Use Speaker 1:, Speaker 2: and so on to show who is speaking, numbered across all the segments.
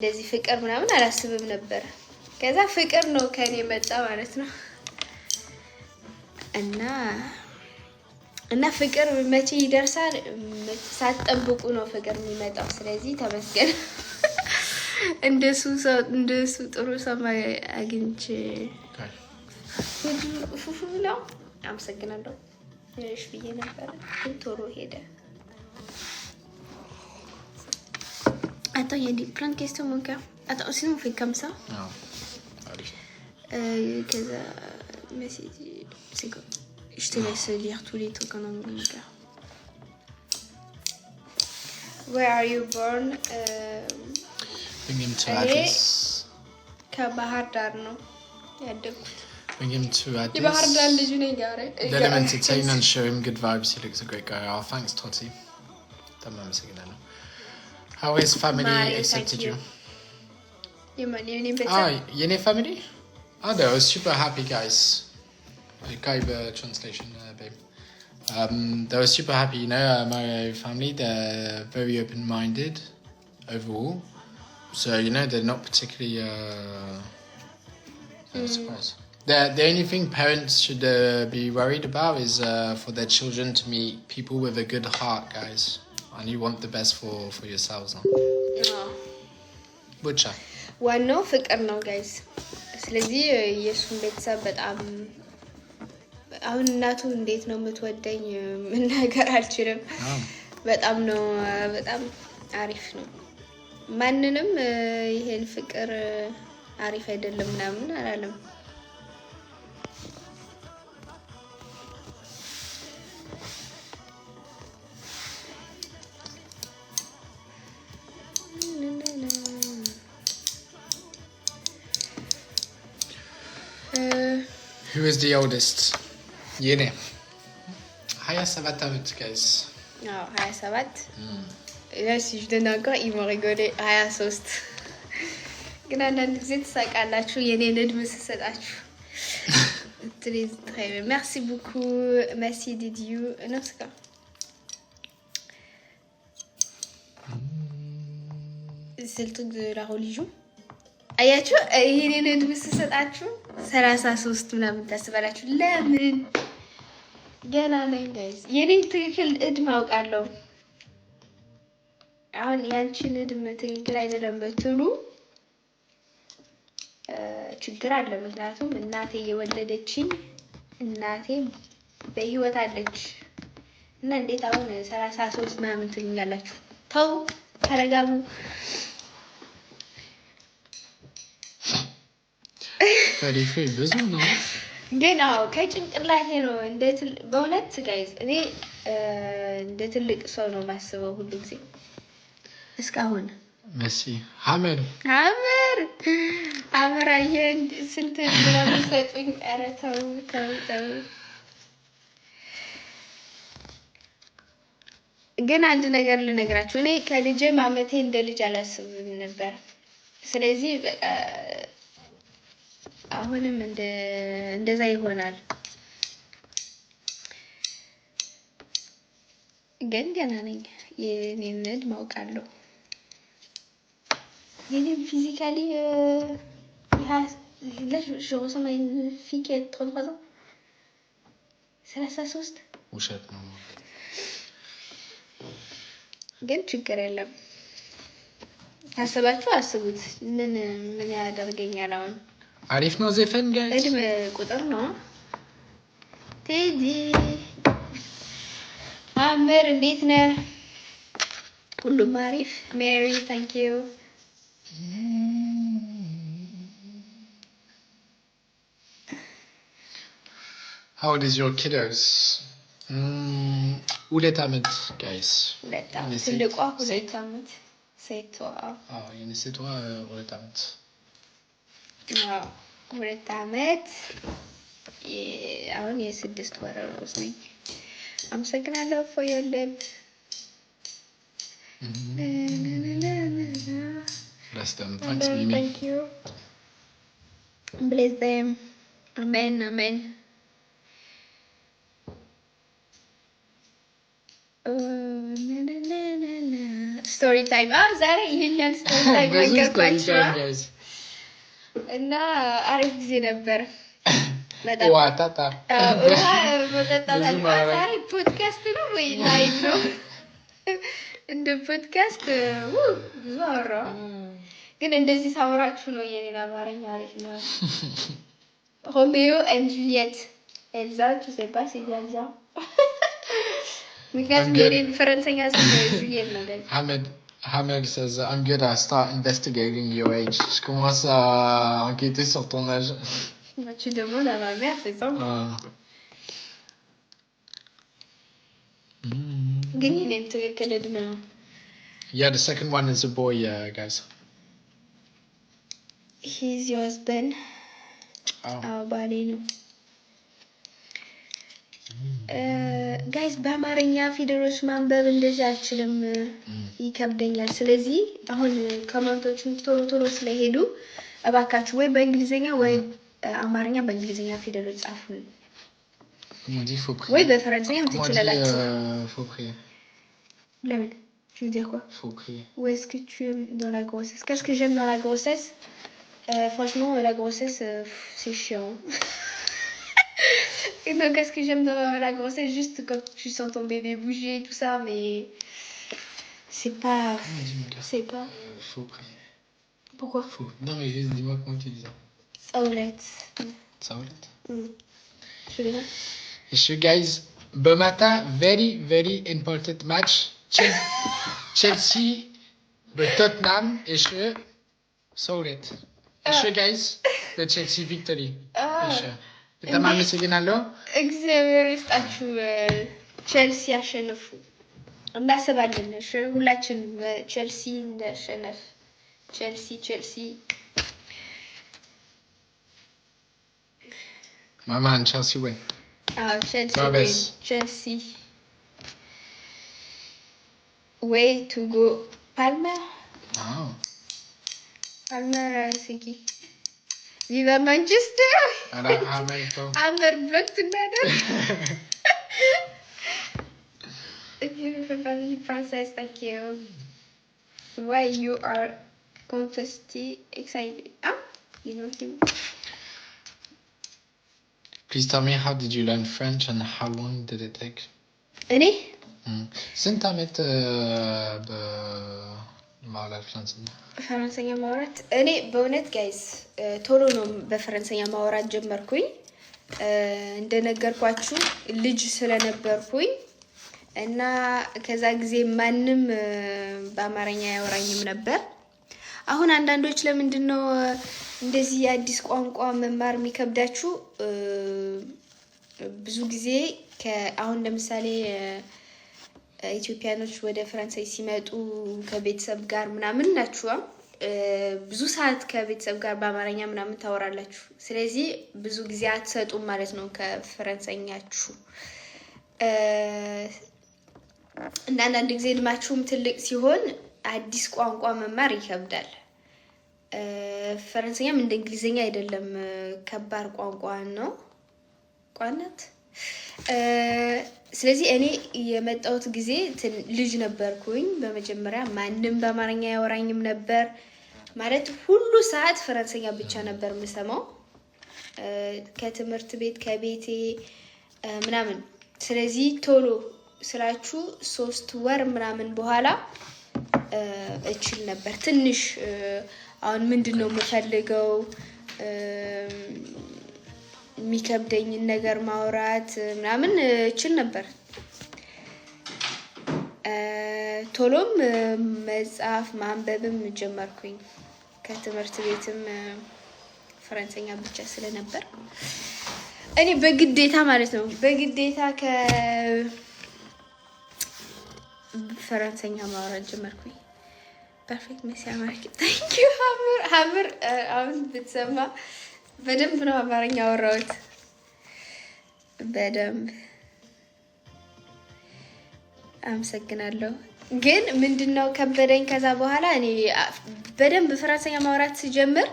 Speaker 1: እንደዚህ ፍቅር ምናምን አላስብም ነበር። ከዛ ፍቅር ነው ከኔ መጣ ማለት ነው። እና ፍቅር መቼ ይደርሳል? ሳትጠብቁ ነው ፍቅር የሚመጣው። ስለዚህ ተመስገን። እንደሱ ጥሩ ሰማይ አግኝቼ ፉፉ ነው። አመሰግናለሁ። እሺ ብዬ ነበር ቶሎ ሄደ። Attends, il y a des, plein de questions, mon cœur. Attends, sinon on fait comme ça.
Speaker 2: Non. Allez.
Speaker 1: Mais c'est quoi? Je te laisse lire tous les trucs en anglais, mon cœur. Where are you born?
Speaker 2: Bring him to Addis.
Speaker 1: ከባህር ዳር ነው ያደግኩት።
Speaker 2: Bring him to Addis.
Speaker 1: የባህር ዳር ልጅ ነኝ ጋር
Speaker 2: Let him entertain and show him good vibes. He looks a great guy. Oh, thanks, Toti. How is family accepted you? Your family? Oh, they were super happy, guys. Kaiba translation, babe. They were super happy, you know. My family, they're very open-minded overall. So, you know, they're not particularly surprised. The only thing parents should be worried about is for their children to meet people with a good heart, guys. And you want the best for yourselves. Butcha.
Speaker 1: ዋናው ፍቅር ነው ጋይስ። ስለዚህ የሱን ቤተሰብ በጣም አሁን እናቱ እንዴት ነው የምትወደኝ መናገር አልችልም። በጣም ነው በጣም አሪፍ ነው። ማንንም ይሄን ፍቅር አሪፍ አይደለም ምናምን አላለም።
Speaker 2: Who is the oldest? Yene. 27 ዓመት guys.
Speaker 1: Non, 27. Là, si je donne encore, ils vont rigoler. 23. ግን አንዳንድ ጊዜ ትሳቃላችሁ የኔን እድሜ ስሰጣችሁ። Très bien. Merci beaucoup. Merci Didiou. Non, c'est quoi? C'est le truc de la religion. አያችሁ የኔን እድሜ ስሰጣችሁ 33 ምናምን ታስባላችሁ። ለምን ገና ነኝ ጋይስ። የኔን ትክክል እድሜ አውቃለሁ። አሁን ያንቺን እድሜ ትክክል አይደለም ብትሉ ችግር አለ። ምክንያቱም እናቴ የወለደችኝ እናቴ በህይወት አለች እና እንዴት አሁን 33 ምናምን ትሉኛላችሁ? ተው ተረጋጉ።
Speaker 2: ታሪፍ ብዙ ነው
Speaker 1: ግን አዎ ከጭንቅላቴ ነው በእውነት ጋይዝ እኔ እንደ ትልቅ ሰው ነው ማስበው ሁሉ ጊዜ እስካሁን።
Speaker 2: መሲ ሐመር
Speaker 1: አየን ስንት ብለው ሰጡኝ። ኧረ ተው። ግን አንድ ነገር ልነግራችሁ፣ እኔ ከልጄ ማመቴ እንደ ልጅ አላስብም ነበር። ስለዚህ አሁንም እንደዛ ይሆናል። ግን ገና ነኝ። የኔን እድሜ አውቃለሁ። የኔን ፊዚካሊ là je ressemble à une fille qui a 33 ans. 33
Speaker 2: ውሸት ነው።
Speaker 1: ግን ችግር የለም። ታስባችሁ አስቡት ምን ያደርገኛል አሁን።
Speaker 2: አሪፍ ነው ዘፈን ጋይስ።
Speaker 1: እድሜ ቁጥር ነው። ቴዲ አመር እንዴት ነህ? ሁሉም አሪፍ። ሜሪ ታንክ ዩ።
Speaker 2: How old is your kiddos? ሁለት ዓመት ጋይስ።
Speaker 1: ሁለት ዓመት ትልቋ ሁለት ዓመት ሴቷ
Speaker 2: የኔ ሁለት ዓመት
Speaker 1: ሁለት ዓመት አሁን የ6 ወር እርጉዝ ነኝ። አመሰግናለሁ for your love.
Speaker 2: Bless them. Thanks Mimi.
Speaker 1: Thank you. Bless them. Amen. ስቶሪ ታይም ዛሬ ይሄኛል ስቶሪ ታይም ነገርኳችሁ እና አሪፍ ጊዜ ነበር። በጣም
Speaker 2: ዋታታ
Speaker 1: ዛሬ ፖድካስት ነው ወይ ላይቭ ነው? እንደ ፖድካስት ብዙ አወራሁ፣ ግን እንደዚህ ሳወራችሁ ነው የኔን አማርኛ አሪፍ ነው። ሮሜዮ ኤንድ ጁሊየት ኤልዛ tu sais pas c'est Elsa ምክንያቱም የኔን ፈረንሳይኛ ስም ጁሊየት ነው።
Speaker 2: Hamel says, I'm good, I start investigating your age. Je commence à enquêter sur ton âge.
Speaker 1: Tu demandes à ma mère, c'est ça? ግን የኔን ትክክል እድሜ ነው።
Speaker 2: Yeah, the second one is a boy, guys.
Speaker 1: He's your husband. ባሌ ነው። ጋይስ በአማርኛ ፊደሎች ማንበብ እንደዚህ አልችልም፣ ይከብደኛል። ስለዚህ አሁን ኮመንቶችን ቶሎ ስለሄዱ እባካችሁ ወይ በእንግሊዝኛ ወይ አማርኛ በእንግሊዝኛ ፊደሎች ጻፉልን፣ ወይ በፈረንሳይም ትችላላችሁ። ለምን tu veux dire quoi?
Speaker 2: Faut crier.
Speaker 1: Où est-ce que tu aimes dans la grossesse? Qu'est-ce que j'aime dans la grossesse? Franchement, la grossesse, c'est chiant. Et donc, qu'est-ce que j'aime dans la grossesse? Juste quand tu sens ton bébé bouger et tout ça, mais c'est pas... C'est pas...
Speaker 2: Faut crier.
Speaker 1: Pourquoi?
Speaker 2: Faut. Non, mais juste dis-moi comment tu dis ça.
Speaker 1: Saoulette.
Speaker 2: Saoulette.
Speaker 1: Je vais là.
Speaker 2: So guys, bon matin, very important match. Chelsea, Tottenham, et Saoulette. So guys, the Chelsea victory. በጣም አመሰግናለሁ።
Speaker 1: እግዚአብሔር ይስጣችሁ። ቼልሲ ያሸንፉ እናስባለን። ሁላችን ቼልሲ እንዳሸነፍ። ቼልሲ
Speaker 2: ማማን ቼልሲ ወይ
Speaker 1: ቼልሲ way to go Palmer. Palmer c'est qui? Viva Manchester! Hammer block together. Everybody princess, thank you. Why you are constantly excited? You know him.
Speaker 2: Please tell me, how did you learn French and how long did it take?
Speaker 1: Any?
Speaker 2: ስንት ዓመት በማውራት
Speaker 1: ፈረንሳይኛ ማውራት? እኔ በእውነት ጋይስ ቶሎ ነው በፈረንሳይኛ ማውራት ጀመርኩኝ። እንደነገርኳችሁ ልጅ ስለነበርኩኝ እና ከዛ ጊዜ ማንም በአማርኛ ያወራኝም ነበር። አሁን አንዳንዶች ለምንድን ነው እንደዚህ የአዲስ ቋንቋ መማር የሚከብዳችሁ? ብዙ ጊዜ አሁን ለምሳሌ ኢትዮጵያኖች ወደ ፈረንሳይ ሲመጡ ከቤተሰብ ጋር ምናምን ናችሁ፣ ብዙ ሰዓት ከቤተሰብ ጋር በአማርኛ ምናምን ታወራላችሁ። ስለዚህ ብዙ ጊዜ አትሰጡም ማለት ነው ከፈረንሳይኛችሁ። እና አንዳንድ ጊዜ እድሜያችሁም ትልቅ ሲሆን አዲስ ቋንቋ መማር ይከብዳል። ፈረንሳይኛም እንደ እንግሊዝኛ አይደለም፣ ከባድ ቋንቋ ነው ቋንቋነት። ስለዚህ እኔ የመጣሁት ጊዜ ልጅ ነበርኩኝ። በመጀመሪያ ማንም በአማርኛ ያወራኝም ነበር ማለት ሁሉ ሰዓት ፈረንሳይኛ ብቻ ነበር የምሰማው ከትምህርት ቤት ከቤቴ ምናምን። ስለዚህ ቶሎ ስላችሁ 3 ወር ምናምን በኋላ እችል ነበር ትንሽ። አሁን ምንድነው የምፈልገው የሚከብደኝን ነገር ማውራት ምናምን እችል ነበር። ቶሎም መጽሐፍ ማንበብም ጀመርኩኝ። ከትምህርት ቤትም ፈረንሳይኛ ብቻ ስለነበር እኔ በግዴታ ማለት ነው በግዴታ ከፈረንሳይኛ ማውራት ጀመርኩኝ። ፐርፌክት ሜሲያ ማርክ ታንክ ዩ ሀምር አሁን ብትሰማ በደንብ ነው አማርኛ አወራሁት በደንብ። አመሰግናለሁ። ግን ምንድነው ከበደኝ ከዛ በኋላ እኔ በደንብ ፈረንሳይኛ ማውራት ሲጀምር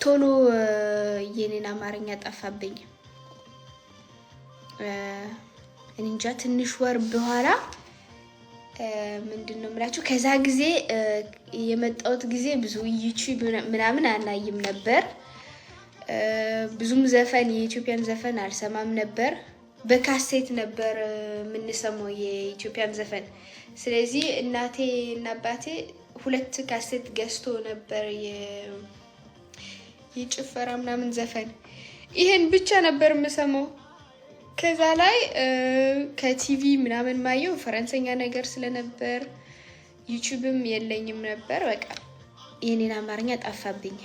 Speaker 1: ቶሎ የኔን አማርኛ ጠፋብኝ። እንጃ ትንሽ ወር በኋላ ምንድነው የምላችሁ ከዛ ጊዜ የመጣሁት ጊዜ ብዙ ዩቲዩብ ምናምን አናይም ነበር ብዙም ዘፈን የኢትዮጵያን ዘፈን አልሰማም ነበር በካሴት ነበር የምንሰማው የኢትዮጵያን ዘፈን ስለዚህ እናቴ እና አባቴ ሁለት ካሴት ገዝቶ ነበር የጭፈራ ምናምን ዘፈን ይሄን ብቻ ነበር የምሰማው ከዛ ላይ ከቲቪ ምናምን ማየው ፈረንሳይኛ ነገር ስለነበር ዩቲዩብም የለኝም ነበር በቃ የኔን አማርኛ ጠፋብኝ